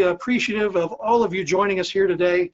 appreciative of all of you joining us here today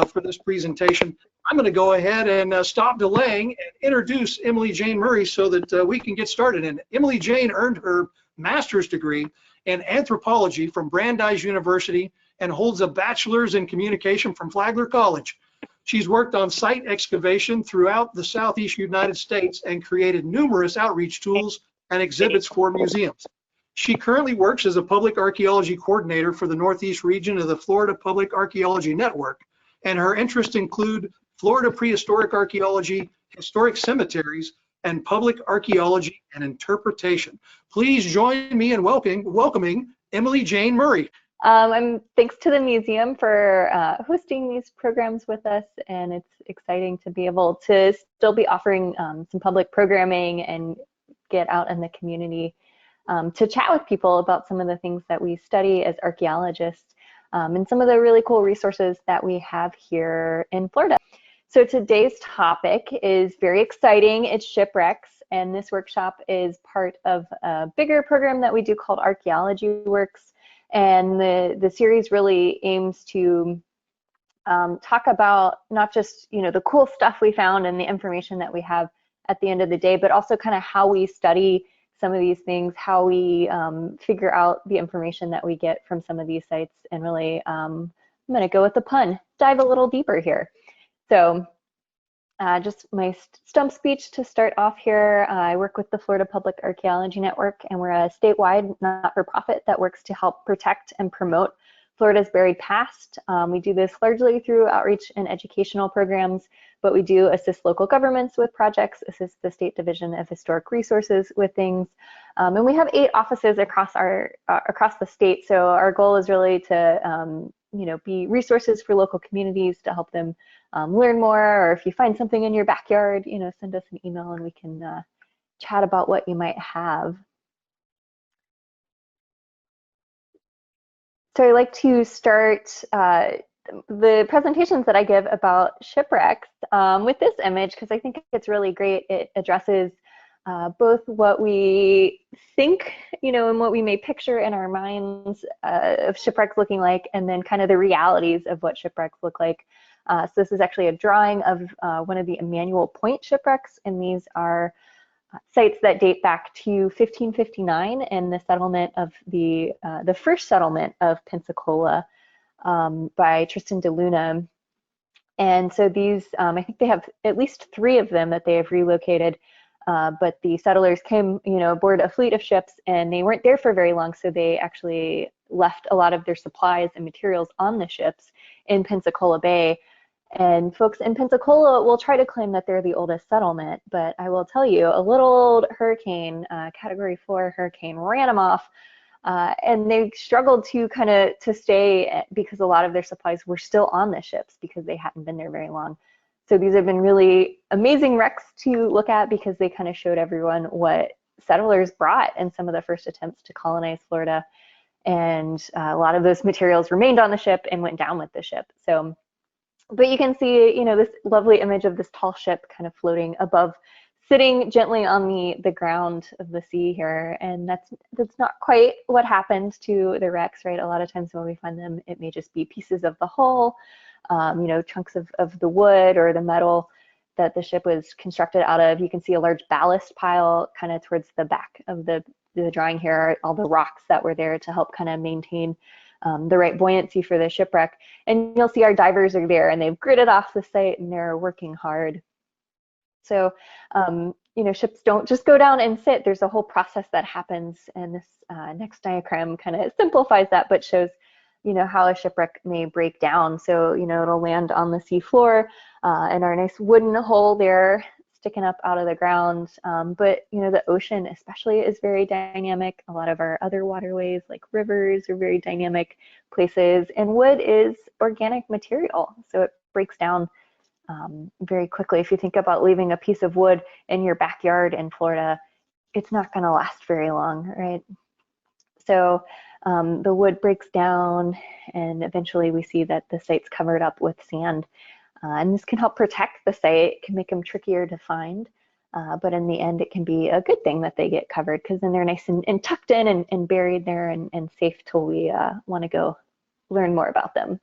for this presentation. I'm going to go ahead and stop delaying and introduce Emily Jane Murray so that we can get started. And Emily Jane earned her master's degree in anthropology from Brandeis University and holds a bachelor's in communication from Flagler College. She's worked on site excavation throughout the Southeast United States and created numerous outreach tools and exhibits for museums. She currently works as a public archaeology coordinator for the Northeast region of the Florida Public Archaeology Network, and her interests include Florida prehistoric archaeology, historic cemeteries, and public archaeology and interpretation. Please join me in welcoming Emily Jane Murray. Thanks to the museum for hosting these programs with us, and it's exciting to be able to still be offering some public programming and get out in the community to chat with people about some of the things that we study as archaeologists and some of the really cool resources that we have here in Florida. So today's topic is very exciting. It's shipwrecks, and this workshop is part of a bigger program that we do called Archaeology Works. And the series really aims to talk about not just the cool stuff we found and the information that we have at the end of the day, but also kind of how we study some of these things, how we figure out the information that we get from some of these sites, and really, I'm going to go with the pun, dive a little deeper here. So just my stump speech to start off here. I work with the Florida Public Archaeology Network, and we're a statewide not-for-profit that works to help protect and promote Florida's buried past. We do this largely through outreach and educational programs, but we do assist local governments with projects, assist the State Division of Historic Resources with things, and we have 8 offices across the state. So our goal is really to be resources for local communities to help them learn more, or if you find something in your backyard, send us an email and we can chat about what you might have. So I like to start the presentations that I give about shipwrecks with this image, because I think it's really great. It addresses both what we think, and what we may picture in our minds of shipwrecks looking like, and then kind of the realities of what shipwrecks look like. So this is actually a drawing of one of the Emanuel Point shipwrecks, and these are sites that date back to 1559 and the settlement of the first settlement of Pensacola by Tristan de Luna. And so these, I think they have at least 3 of them that they have relocated, but the settlers came, aboard a fleet of ships, and they weren't there for very long, so they actually left a lot of their supplies and materials on the ships in Pensacola Bay. And folks in Pensacola will try to claim that they're the oldest settlement, but I will tell you, a little old hurricane, Category 4 hurricane, ran them off, and they struggled to stay because a lot of their supplies were still on the ships because they hadn't been there very long. So these have been really amazing wrecks to look at because they kind of showed everyone what settlers brought in some of the first attempts to colonize Florida. And a lot of those materials remained on the ship and went down with the ship. So, but you can see, this lovely image of this tall ship kind of floating above, sitting gently on the ground of the sea here. And that's not quite what happened to the wrecks, right? A lot of times when we find them, it may just be pieces of the hull, chunks of the wood or the metal that the ship was constructed out of. You can see a large ballast pile kind of towards the back of the drawing here, all the rocks that were there to help kind of maintain the right buoyancy for the shipwreck. And you'll see our divers are there, and they've gridded off the site, and they're working hard. So, ships don't just go down and sit. There's a whole process that happens, and this next diagram kind of simplifies that, but shows, how a shipwreck may break down. So, it'll land on the sea floor, and our nice wooden hull there sticking up out of the ground. But the ocean especially is very dynamic. A lot of our other waterways like rivers are very dynamic places, and wood is organic material, so it breaks down very quickly. If you think about leaving a piece of wood in your backyard in Florida, it's not going to last very long, right? So the wood breaks down, and eventually we see that the site's covered up with sand. And this can help protect the site. It can make them trickier to find, but in the end, it can be a good thing that they get covered, because then they're nice and tucked in and buried there and safe till we want to go learn more about them.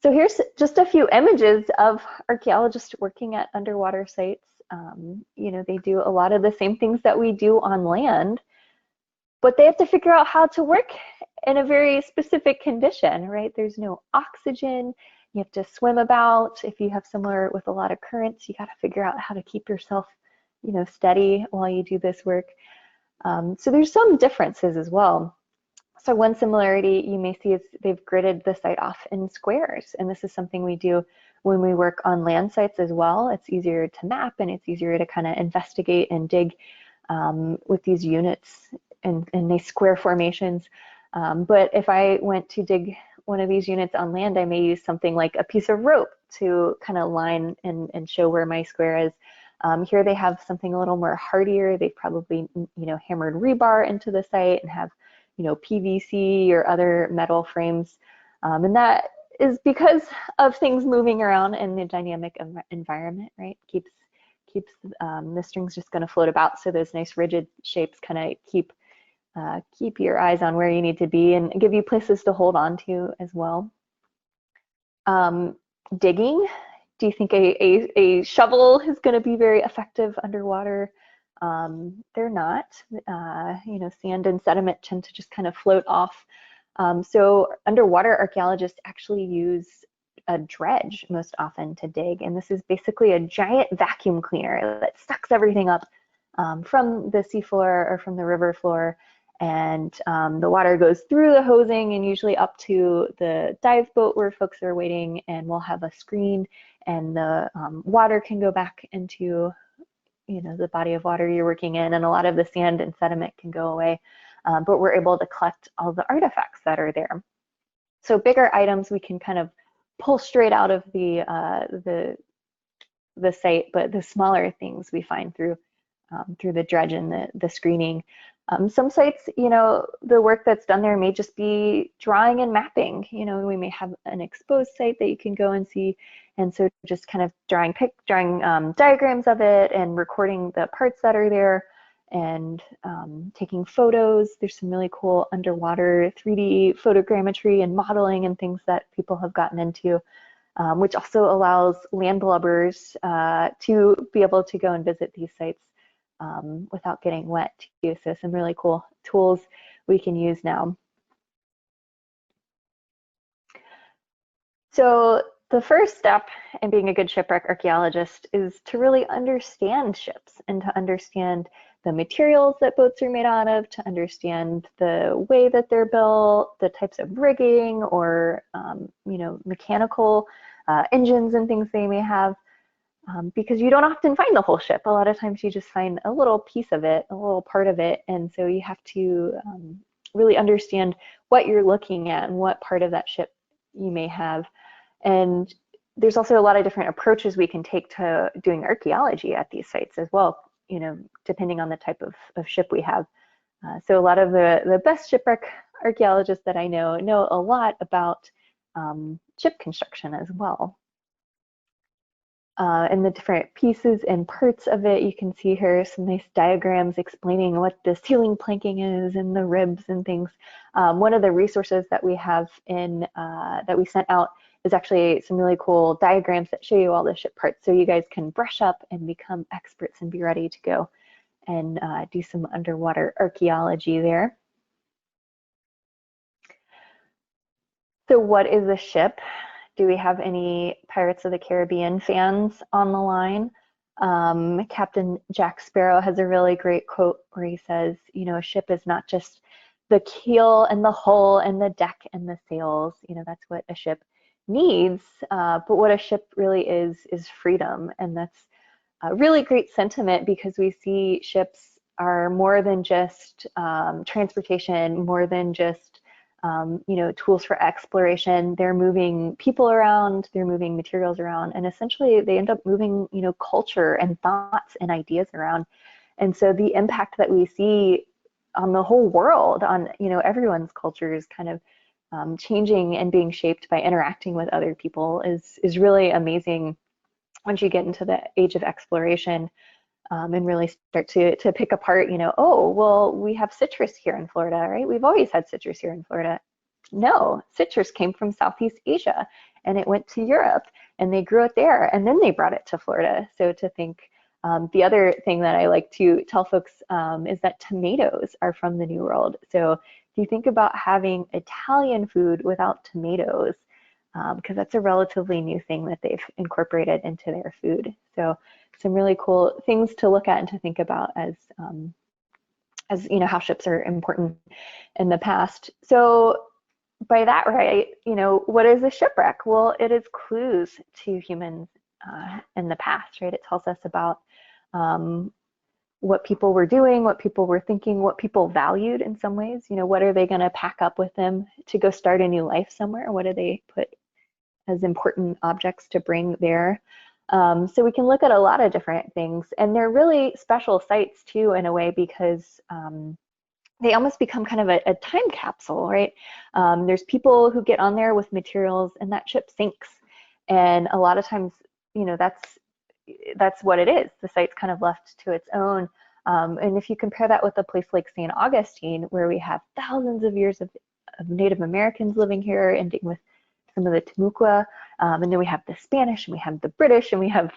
So here's just a few images of archaeologists working at underwater sites. You know, they do a lot of the same things that we do on land, but they have to figure out how to work in a very specific condition, right? There's no oxygen. You have to swim about. If you have somewhere with a lot of currents, you got to figure out how to keep yourself, you know, steady while you do this work. So there's some differences as well. So one similarity you may see is they've gridded the site off in squares, and this is something we do when we work on land sites as well. It's easier to map and it's easier to kind of investigate and dig with these units and these square formations. But if I went to dig one of these units on land, I may use something like a piece of rope to kind of line and show where my square is. Here they have something a little more hardier. They've probably, you know, hammered rebar into the site and have, you know, PVC or other metal frames. And that is because of things moving around in the dynamic environment, right? Keeps the strings just going to float about. So those nice rigid shapes kind of keep your eyes on where you need to be and give you places to hold on to as well. Digging. Do you think a shovel is going to be very effective underwater? They're not. You know, sand and sediment tend to just kind of float off. So underwater archaeologists actually use a dredge most often to dig, and this is basically a giant vacuum cleaner that sucks everything up from the seafloor or from the river floor, and the water goes through the hosing and usually up to the dive boat where folks are waiting, and we'll have a screen, and the water can go back into, you know, the body of water you're working in, and a lot of the sand and sediment can go away, but we're able to collect all the artifacts that are there. So bigger items we can kind of pull straight out of the site, but the smaller things we find through the dredge and the screening. Some sites, you know, the work that's done there may just be drawing and mapping. You know, we may have an exposed site that you can go and see, and so just kind of drawing diagrams of it and recording the parts that are there and taking photos. There's some really cool underwater 3D photogrammetry and modeling and things that people have gotten into, which also allows landlubbers to be able to go and visit these sites without getting wet too. So some really cool tools we can use now. So the first step in being a good shipwreck archaeologist is to really understand ships and to understand the materials that boats are made out of, to understand the way that they're built, the types of rigging or you know, mechanical engines and things they may have. Because you don't often find the whole ship. A lot of times you just find a little piece of it, a little part of it, and so you have to really understand what you're looking at and what part of that ship you may have. And there's also a lot of different approaches we can take to doing archaeology at these sites as well, you know, depending on the type of ship we have. So a lot of the best shipwreck archaeologists that I know a lot about ship construction as well. And the different pieces and parts of it. You can see here some nice diagrams explaining what the ceiling planking is and the ribs and things. One of the resources that we have in that we sent out is actually some really cool diagrams that show you all the ship parts, so you guys can brush up and become experts and be ready to go and do some underwater archaeology there. So what is a ship? Do we have any Pirates of the Caribbean fans on the line? Captain Jack Sparrow has a really great quote where he says, you know, a ship is not just the keel and the hull and the deck and the sails. You know, that's what a ship needs. But what a ship really is freedom. And that's a really great sentiment, because we see ships are more than just transportation, more than just you know, tools for exploration. They're moving people around, they're moving materials around, and essentially they end up moving, you know, culture and thoughts and ideas around. And so the impact that we see on the whole world, on, you know, everyone's culture is kind of changing and being shaped by interacting with other people is really amazing once you get into the age of exploration. And really start to pick apart, you know, oh, well, we have citrus here in Florida, right? We've always had citrus here in Florida. No, citrus came from Southeast Asia and it went to Europe and they grew it there and then they brought it to Florida. So to think, the other thing that I like to tell folks is that tomatoes are from the New World. So if you think about having Italian food without tomatoes, because that's a relatively new thing that they've incorporated into their food. So some really cool things to look at and to think about as you know, how ships are important in the past. So by that, right, you know, what is a shipwreck? Well, it is clues to humans in the past, right? It tells us about what people were doing, what people were thinking, what people valued in some ways. You know, what are they going to pack up with them to go start a new life somewhere? What do they put as important objects to bring there? So we can look at a lot of different things, and they're really special sites too in a way because they almost become kind of a time capsule, right? There's people who get on there with materials and that ship sinks. And a lot of times, you know, that's what it is. The site's kind of left to its own. And if you compare that with a place like St. Augustine, where we have thousands of years of Native Americans living here, ending with some of the Timucua, and then we have the Spanish, and we have the British, and we have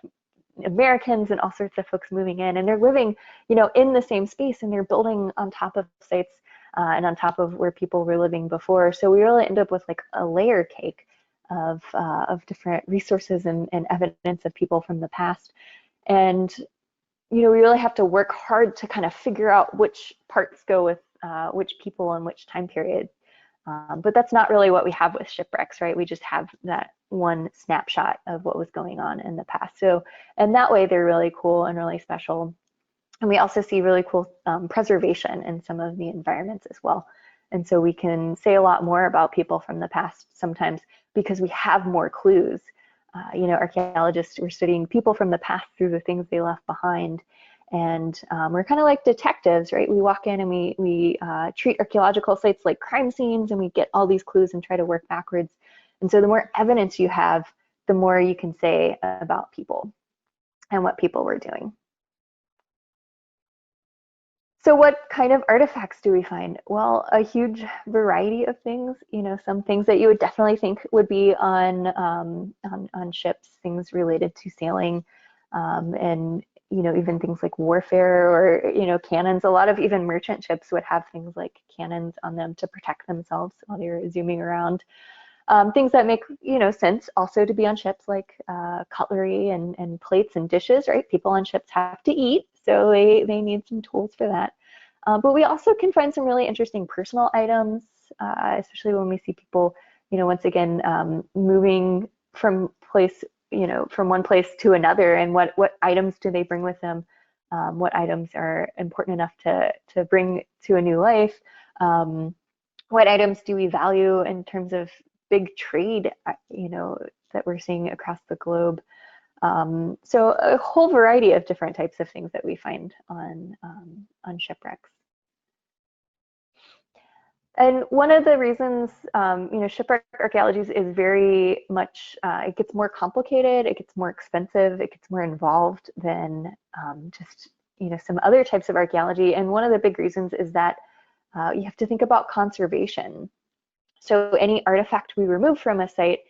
Americans and all sorts of folks moving in, and they're living, you know, in the same space, and they're building on top of sites and on top of where people were living before. So we really end up with like a layer cake of different resources and evidence of people from the past. And you know, we really have to work hard to kind of figure out which parts go with which people and which time period. But that's not really what we have with shipwrecks, right? We just have that one snapshot of what was going on in the past. So, and that way they're really cool and really special. And we also see really cool preservation in some of the environments as well. And so we can say a lot more about people from the past sometimes because we have more clues. You know, archaeologists were studying people from the past through the things they left behind. And we're kind of like detectives, right? We walk in and we treat archaeological sites like crime scenes, and we get all these clues and try to work backwards. And so the more evidence you have, the more you can say about people and what people were doing. So what kind of artifacts do we find? Well, a huge variety of things. You know, some things that you would definitely think would be on ships, things related to sailing, and you know, even things like warfare or, you know, cannons. A lot of even merchant ships would have things like cannons on them to protect themselves while they're zooming around. Things that make, you know, sense also to be on ships, like cutlery and plates and dishes, right? People on ships have to eat, so they need some tools for that. But we also can find some really interesting personal items, especially when we see people, you know, once again, moving from place, you know, from one place to another, and what items do they bring with them? What items are important enough to bring to a new life? What items do we value in terms of big trade, you know, that we're seeing across the globe? So a whole variety of different types of things that we find on shipwrecks. And one of the reasons, you know, shipwreck archaeology is very much, it gets more complicated, it gets more expensive, it gets more involved than just, you know, some other types of archaeology. And one of the big reasons is that you have to think about conservation. So any artifact we remove from a site,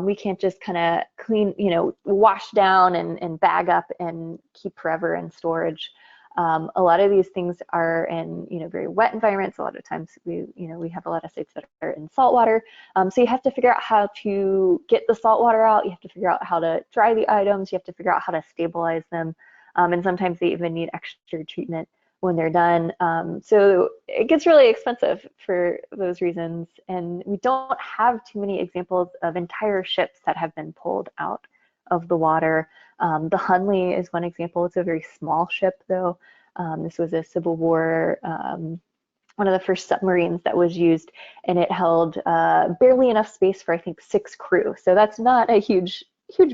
we can't just kind of clean, you know, wash down and bag up and keep forever in storage. A lot of these things are in, you know, very wet environments. A lot of times we have a lot of sites that are in salt water. So you have to figure out how to get the salt water out. You have to figure out how to dry the items. You have to figure out how to stabilize them. And sometimes they even need extra treatment when they're done. So it gets really expensive for those reasons. And we don't have too many examples of entire ships that have been pulled out of the water. The Hunley is one example. It's a very small ship though. This was a Civil War, one of the first submarines that was used, and it held barely enough space for I think 6 crew. So that's not a huge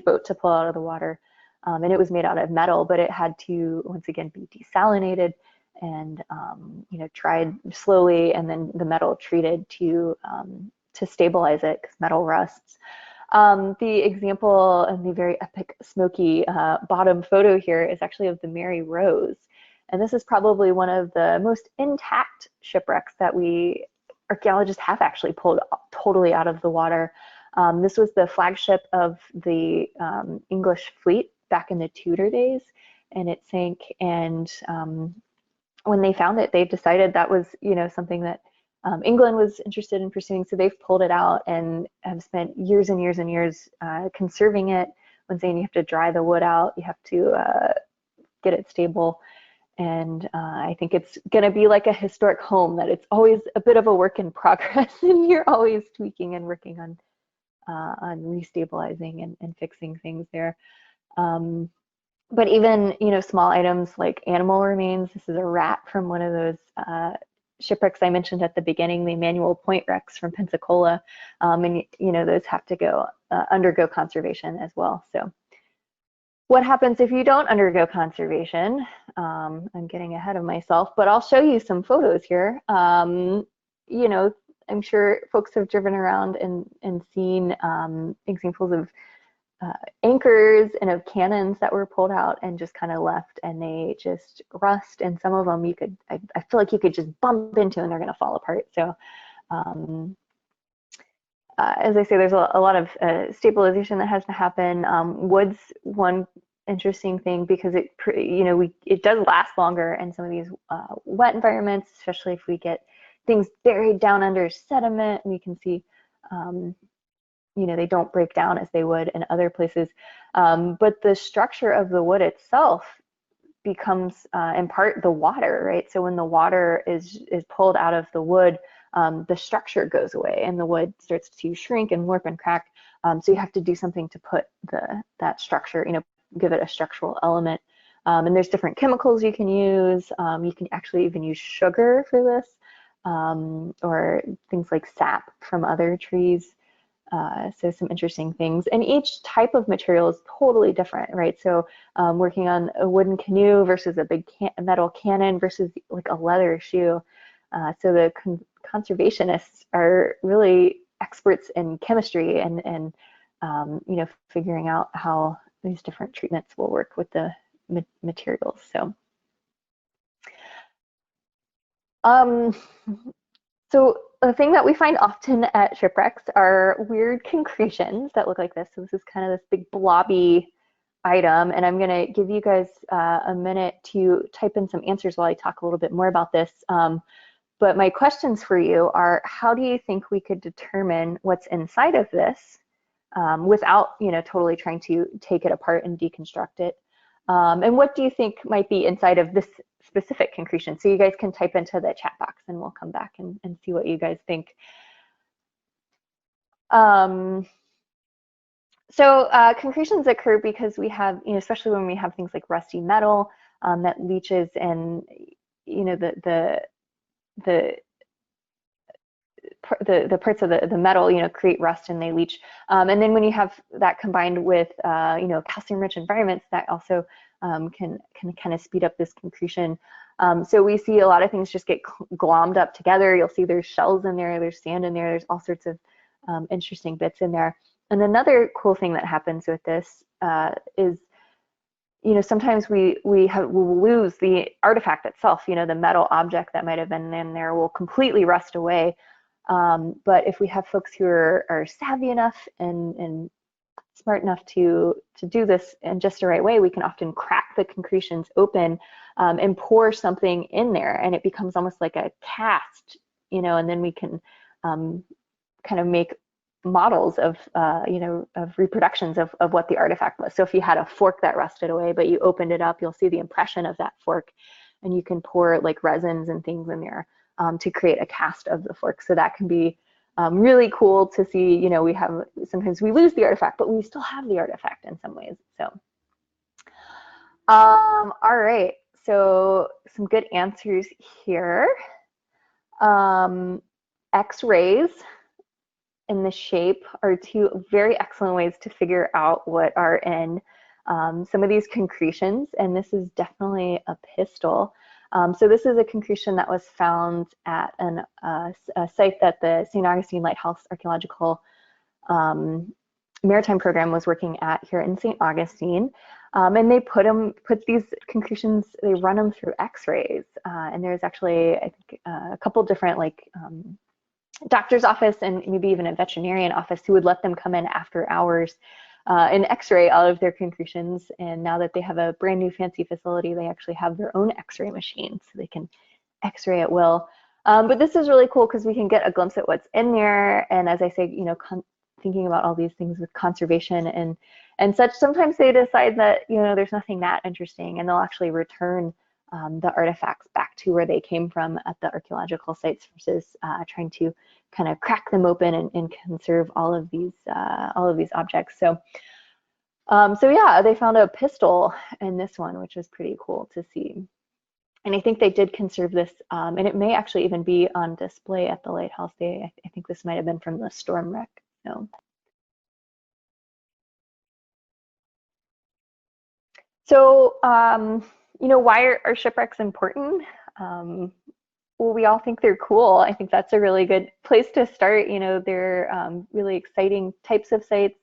boat to pull out of the water. And it was made out of metal, but it had to once again be desalinated and you know, tried slowly, and then the metal treated to stabilize it because metal rusts. The example and the very epic smoky bottom photo here is actually of the Mary Rose. And this is probably one of the most intact shipwrecks that we archaeologists have actually pulled totally out of the water. This was the flagship of the English fleet back in the Tudor days, and it sank. And when they found it, they decided that was, something that England was interested in pursuing. So they've pulled it out and have spent years and years and years conserving it. When saying you have to dry the wood out, you have to get it stable. And I think it's going to be like a historic home, that it's always a bit of a work in progress, and you're always tweaking and working on restabilizing and fixing things there. But even, small items like animal remains. This is a rat from one of those shipwrecks I mentioned at the beginning, the Emanuel point wrecks from Pensacola, and those have to undergo conservation as well. So what happens if you don't undergo conservation? I'm getting ahead of myself, but I'll show you some photos here. I'm sure folks have driven around and seen examples of anchors and of cannons that were pulled out and just kind of left, and they just rust. And some of them I feel like you could just bump into and they're going to fall apart. So as I say, there's a lot of stabilization that has to happen. Wood's one interesting thing, because it does last longer in some of these wet environments, especially if we get things buried down under sediment. We can see, they don't break down as they would in other places. But the structure of the wood itself becomes, in part, the water, right? So when the water is pulled out of the wood, the structure goes away and the wood starts to shrink and warp and crack. So you have to do something to put that structure, give it a structural element. And there's different chemicals you can use. You can actually even use sugar for this, or things like sap from other trees. So some interesting things. And each type of material is totally different, right? So working on a wooden canoe versus a big metal cannon versus like a leather shoe. So the conservationists are really experts in chemistry and figuring out how these different treatments will work with the materials. So so the thing that we find often at shipwrecks are weird concretions that look like this. So this is kind of this big blobby item, and I'm going to give you guys a minute to type in some answers while I talk a little bit more about this. But my questions for you are, how do you think we could determine what's inside of this without, totally trying to take it apart and deconstruct it? And what do you think might be inside of this specific concretion? So you guys can type into the chat box and we'll come back and see what you guys think. So concretions occur because we have, especially when we have things like rusty metal that leaches, and the parts of the metal, create rust and they leach. And then when you have that combined with, calcium-rich environments, that also can kind of speed up this concretion. So we see a lot of things just get glommed up together. You'll see there's shells in there, there's sand in there, there's all sorts of interesting bits in there. And another cool thing that happens with this is, sometimes we'll lose the artifact itself. The metal object that might have been in there will completely rust away. But if we have folks who are savvy enough and smart enough to do this in just the right way, we can often crack the concretions open and pour something in there, and it becomes almost like a cast, and then we can kind of make models of reproductions of what the artifact was. So if you had a fork that rusted away, but you opened it up, you'll see the impression of that fork, and you can pour like resins and things in there to create a cast of the fork. So that can be really cool to see. Sometimes we lose the artifact, but we still have the artifact in some ways. So all right, so some good answers here. X-rays and the shape are two very excellent ways to figure out what are in some of these concretions, and this is definitely a pistol. So this is a concretion that was found at a site that the St. Augustine Lighthouse Archaeological Maritime Program was working at here in St. Augustine. And they put these concretions, they run them through X-rays. And there's actually, I think, a couple different doctor's office and maybe even a veterinarian office who would let them come in after hours and x-ray all of their concretions. And now that they have a brand new fancy facility, they actually have their own x-ray machine, so they can x-ray at will. But this is really cool because we can get a glimpse at what's in there. And as I say, you know, thinking about all these things with conservation and such, sometimes they decide that, you know, there's nothing that interesting, and they'll actually return the artifacts back to where they came from at the archaeological sites versus trying to kind of crack them open and conserve all of these objects. So, so yeah, they found a pistol in this one, which was pretty cool to see. And I think they did conserve this, and it may actually even be on display at the lighthouse. I think this might have been from the storm wreck. So, you know, why are shipwrecks important? Well, we all think they're cool. I think that's a really good place to start. You know, they're really exciting types of sites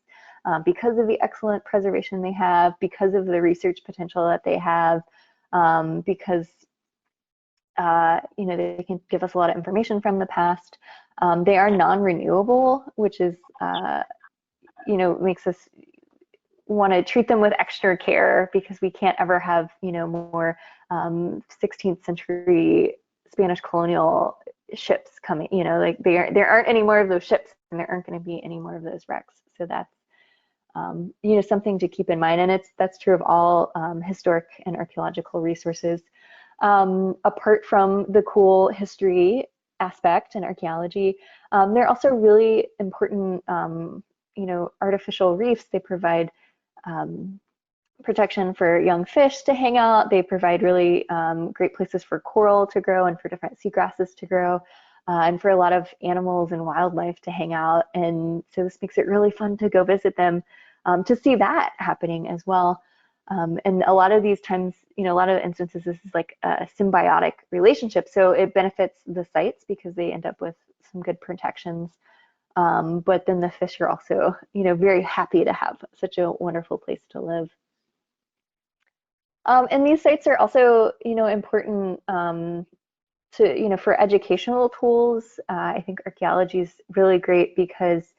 because of the excellent preservation they have, because of the research potential that they have, because you know, they can give us a lot of information from the past. They are non-renewable, which is, you know, makes us want to treat them with extra care because we can't ever have, you know, more 16th century Spanish colonial ships coming, you know, like there aren't any more of those ships and there aren't going to be any more of those wrecks. So that's, you know, something to keep in mind. And that's true of all historic and archaeological resources. Apart from the cool history aspect and archaeology, they're also really important, you know, artificial reefs. They provide protection for young fish to hang out. They provide really great places for coral to grow and for different seagrasses to grow, and for a lot of animals and wildlife to hang out. And so this makes it really fun to go visit them to see that happening as well. And a lot of these times, you know, a lot of instances, this is like a symbiotic relationship. So it benefits the sites because they end up with some good protections. But then the fish are also, you know, very happy to have such a wonderful place to live. And these sites are also, you know, important to, you know, for educational tools. I think archaeology is really great because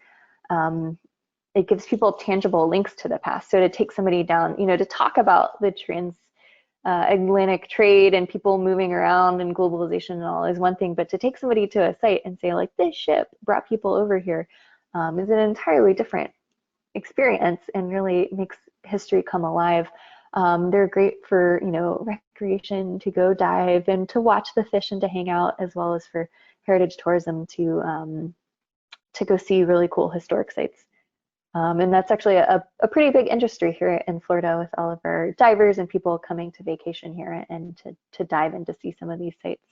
it gives people tangible links to the past. So to take somebody down, you know, to talk about the transatlantic trade and people moving around and globalization and all is one thing, but to take somebody to a site and say like this ship brought people over here is an entirely different experience and really makes history come alive. They're great for, you know, recreation, to go dive and to watch the fish and to hang out, as well as for heritage tourism to go see really cool historic sites. And that's actually a pretty big industry here in Florida with all of our divers and people coming to vacation here and to dive and to see some of these sites.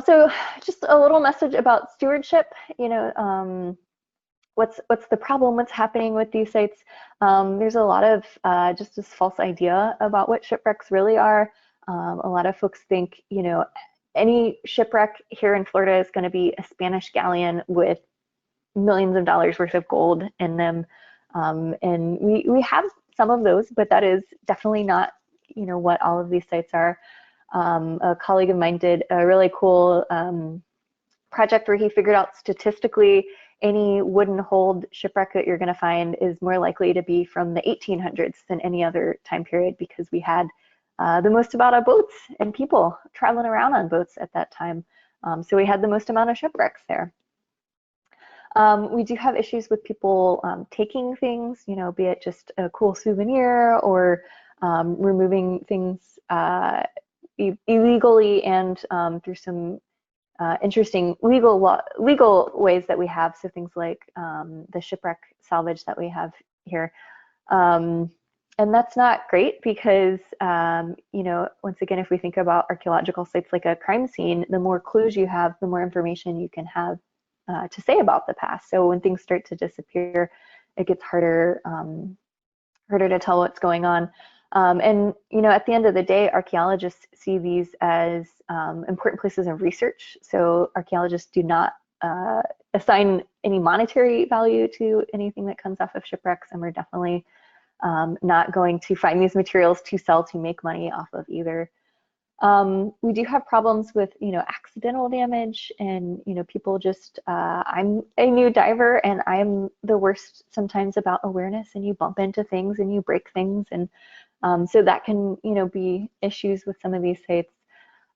So just a little message about stewardship, you know, what's the problem, what's happening with these sites. There's a lot of just this false idea about what shipwrecks really are. A lot of folks think, you know, any shipwreck here in Florida is going to be a Spanish galleon with millions of dollars worth of gold in them. And we have some of those, but that is definitely not, you know, what all of these sites are. A colleague of mine did a really cool project where he figured out statistically any wooden hulled shipwreck that you're going to find is more likely to be from the 1800s than any other time period, because we had the most amount of boats and people traveling around on boats at that time. So we had the most amount of shipwrecks there. We do have issues with people taking things, you know, be it just a cool souvenir or removing things illegally and through some interesting legal ways that we have. So things like the shipwreck salvage that we have here. And that's not great because, you know, once again, if we think about archaeological sites like a crime scene, the more clues you have, the more information you can have to say about the past. So when things start to disappear, it gets harder to tell what's going on. And, you know, at the end of the day, archaeologists see these as important places of research. So archaeologists do not assign any monetary value to anything that comes off of shipwrecks, and we're definitely not going to find these materials to sell to make money off of either. We do have problems with, accidental damage and, people just, I'm a new diver and I'm the worst sometimes about awareness, and you bump into things and you break things. And so that can, be issues with some of these sites.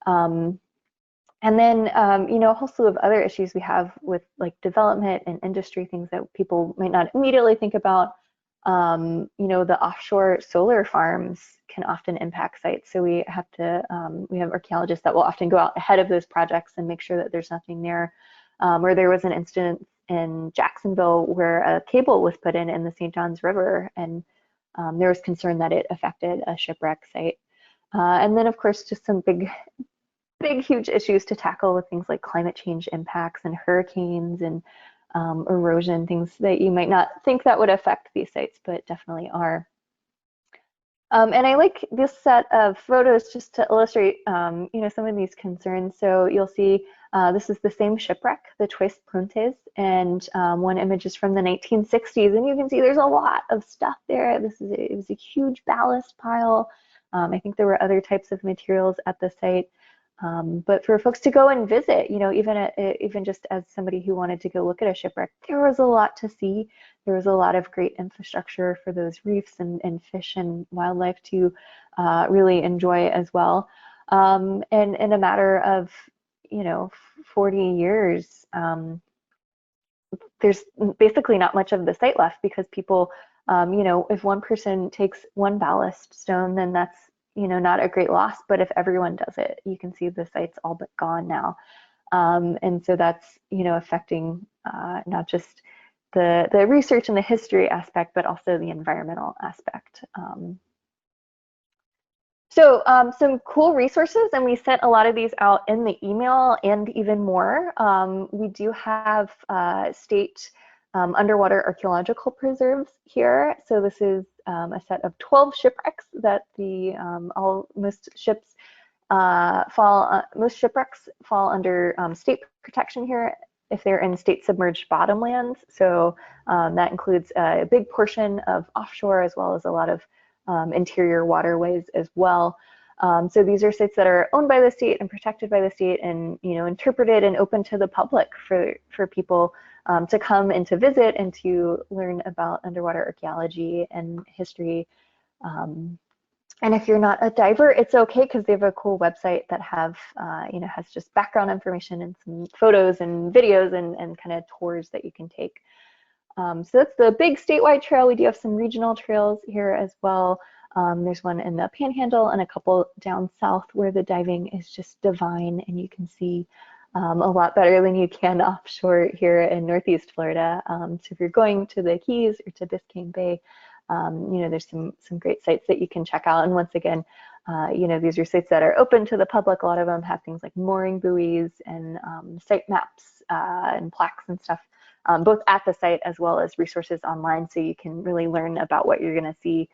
And then, a whole slew of other issues we have with like development and industry, things that people might not immediately think about. The offshore solar farms can often impact sites. So we have archaeologists that will often go out ahead of those projects and make sure that there's nothing there. Or there was an incident in Jacksonville where a cable was put in the St. Johns River, and there was concern that it affected a shipwreck site. And then, of course, just some big, huge issues to tackle with things like climate change impacts and hurricanes and erosion, things that you might not think that would affect these sites, but definitely are. And I like this set of photos just to illustrate, some of these concerns. So you'll see this is the same shipwreck, the Tres Puntes, and one image is from the 1960s, and you can see there's a lot of stuff there. It was a huge ballast pile. I think there were other types of materials at the site. But for folks to go and visit, even just as somebody who wanted to go look at a shipwreck, there was a lot to see. There was a lot of great infrastructure for those reefs and fish and wildlife to really enjoy as well. And in a matter of, 40 years, there's basically not much of the site left because people, if one person takes one ballast stone, then that's not a great loss, but if everyone does it, you can see the site's all but gone now. And so that's, affecting not just the research and the history aspect, but also the environmental aspect. So some cool resources, and we sent a lot of these out in the email and even more. We do have state underwater archaeological preserves here. So this is a set of 12 shipwrecks that most shipwrecks fall under state protection here if they're in state submerged bottomlands. So that includes a big portion of offshore as well as a lot of interior waterways as well. So these are sites that are owned by the state and protected by the state, and interpreted and open to the public for people to come and to visit and to learn about underwater archaeology and history. And if you're not a diver, it's okay because they have a cool website that has just background information and some photos and videos and kind of tours that you can take. So that's the big statewide trail. We do have some regional trails here as well. There's one in the Panhandle and a couple down south where the diving is just divine, and you can see a lot better than you can offshore here in Northeast Florida. So if you're going to the Keys or to Biscayne Bay, there's some great sites that you can check out. And once again, these are sites that are open to the public. A lot of them have things like mooring buoys and site maps and plaques and stuff, both at the site as well as resources online, so you can really learn about what you're going to see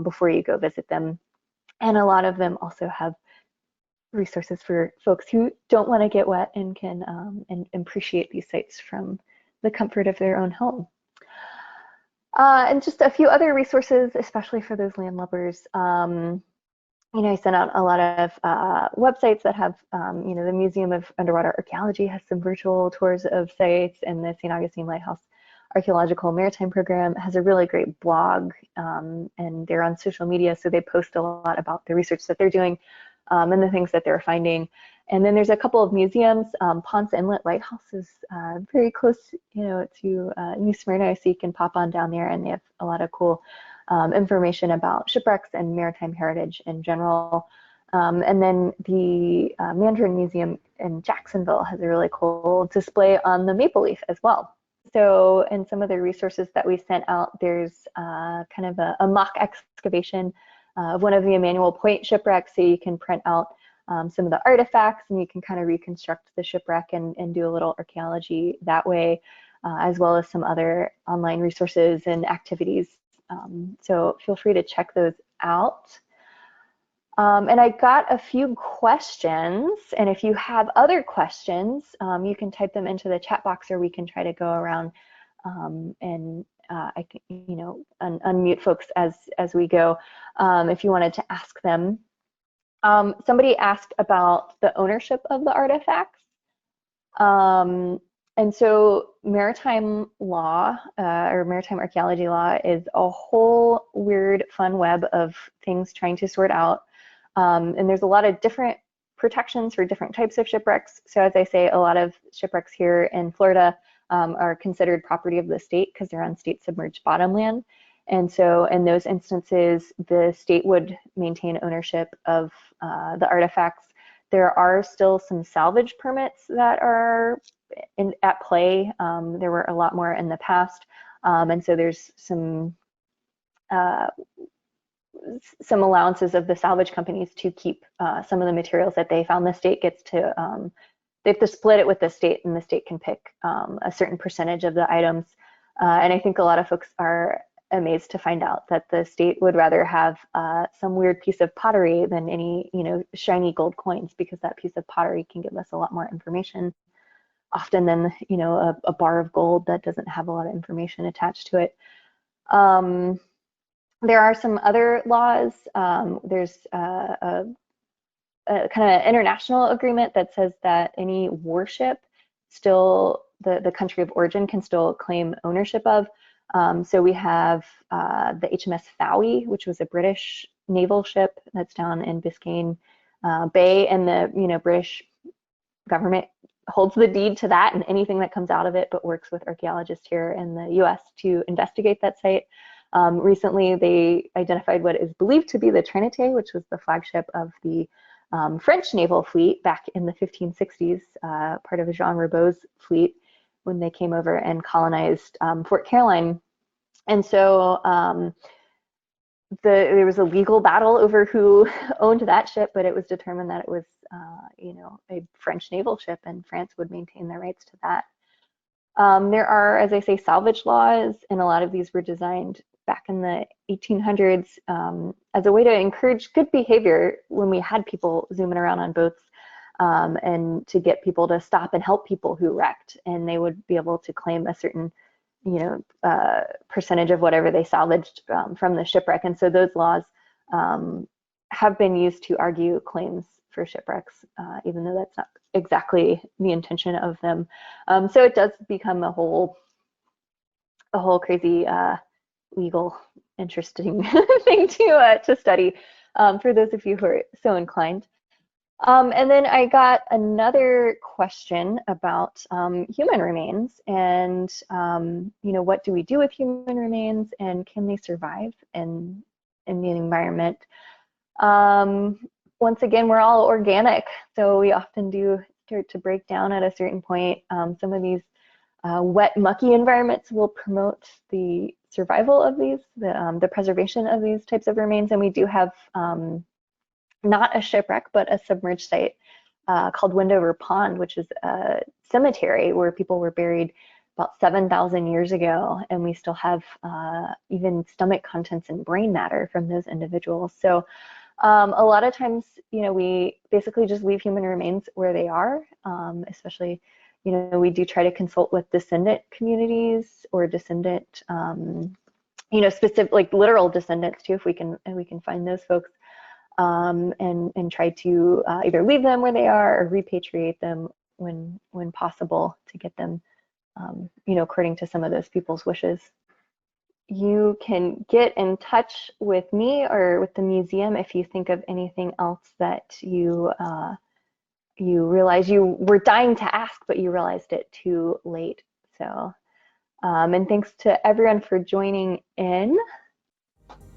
before you go visit them. And a lot of them also have resources for folks who don't want to get wet and can and appreciate these sites from the comfort of their own home. And just a few other resources, especially for those landlubbers. I sent out a lot of websites that have, the Museum of Underwater Archaeology has some virtual tours of sites, and the St. Augustine Lighthouse Archaeological Maritime Program has a really great blog, and they're on social media, so they post a lot about the research that they're doing and the things that they're finding. And then there's a couple of museums. Ponce Inlet Lighthouse is very close, to New Smyrna, so you can pop on down there, and they have a lot of cool information about shipwrecks and maritime heritage in general. And then the Mandarin Museum in Jacksonville has a really cool display on the maple leaf as well. So in some of the resources that we sent out, there's kind of a mock excavation of one of the Emanuel Point shipwrecks, so you can print out some of the artifacts, and you can kind of reconstruct the shipwreck and do a little archaeology that way, as well as some other online resources and activities. So feel free to check those out. And I got a few questions, and if you have other questions, you can type them into the chat box, or we can try to go around and I can, unmute folks as we go if you wanted to ask them. Somebody asked about the ownership of the artifacts. And so maritime law or maritime archaeology law is a whole weird, fun web of things trying to sort out. And there's a lot of different protections for different types of shipwrecks. So as I say, a lot of shipwrecks here in Florida are considered property of the state because they're on state submerged bottomland. And so in those instances, the state would maintain ownership of the artifacts. There are still some salvage permits that are at play. There were a lot more in the past. And so there's some allowances of the salvage companies to keep some of the materials that they found. The state gets to, they have to split it with the state, and the state can pick a certain percentage of the items. And I think a lot of folks are amazed to find out that the state would rather have some weird piece of pottery than any, shiny gold coins, because that piece of pottery can give us a lot more information often than, a bar of gold that doesn't have a lot of information attached to it. There are some other laws. There's a kind of international agreement that says that any warship still, the country of origin can still claim ownership of. So we have the HMS Fowey, which was a British naval ship that's down in Biscayne Bay, and the British government holds the deed to that and anything that comes out of it, but works with archaeologists here in the US to investigate that site. Recently, they identified what is believed to be the Trinité, which was the flagship of the French naval fleet back in the 1560s, part of Jean Ribault's fleet when they came over and colonized Fort Caroline. And so there was a legal battle over who owned that ship, but it was determined that it was, a French naval ship, and France would maintain the rights to that. There are, as I say, salvage laws, and a lot of these were designed back in the 1800s as a way to encourage good behavior when we had people zooming around on boats, and to get people to stop and help people who wrecked, and they would be able to claim a certain percentage of whatever they salvaged from the shipwreck. And so those laws have been used to argue claims for shipwrecks, even though that's not exactly the intention of them. So it does become a whole crazy legal, interesting thing to study for those of you who are so inclined. And then I got another question about human remains, and what do we do with human remains, and can they survive in the environment? Once again, we're all organic, so we often do start to break down at a certain point. Some of these wet, mucky environments will promote the survival of these, the preservation of these types of remains, and we do have not a shipwreck, but a submerged site called Wendover Pond, which is a cemetery where people were buried about 7,000 years ago, and we still have even stomach contents and brain matter from those individuals. So a lot of times, we basically just leave human remains where they are, especially, we do try to consult with descendant communities or descendant, specific, like literal descendants too, if we can find those folks. And try to either leave them where they are or repatriate them when possible to get them, according to some of those people's wishes. You can get in touch with me or with the museum if you think of anything else that you realize you were dying to ask, but you realized it too late. So, and thanks to everyone for joining in.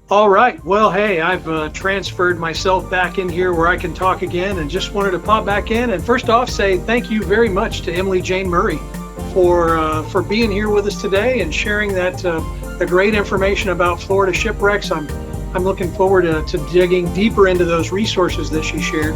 All right. Well, hey, I've transferred myself back in here where I can talk again, and just wanted to pop back in and first off say thank you very much to Emily Jane Murray for being here with us today and sharing that the great information about Florida shipwrecks. I'm looking forward to digging deeper into those resources that she shared.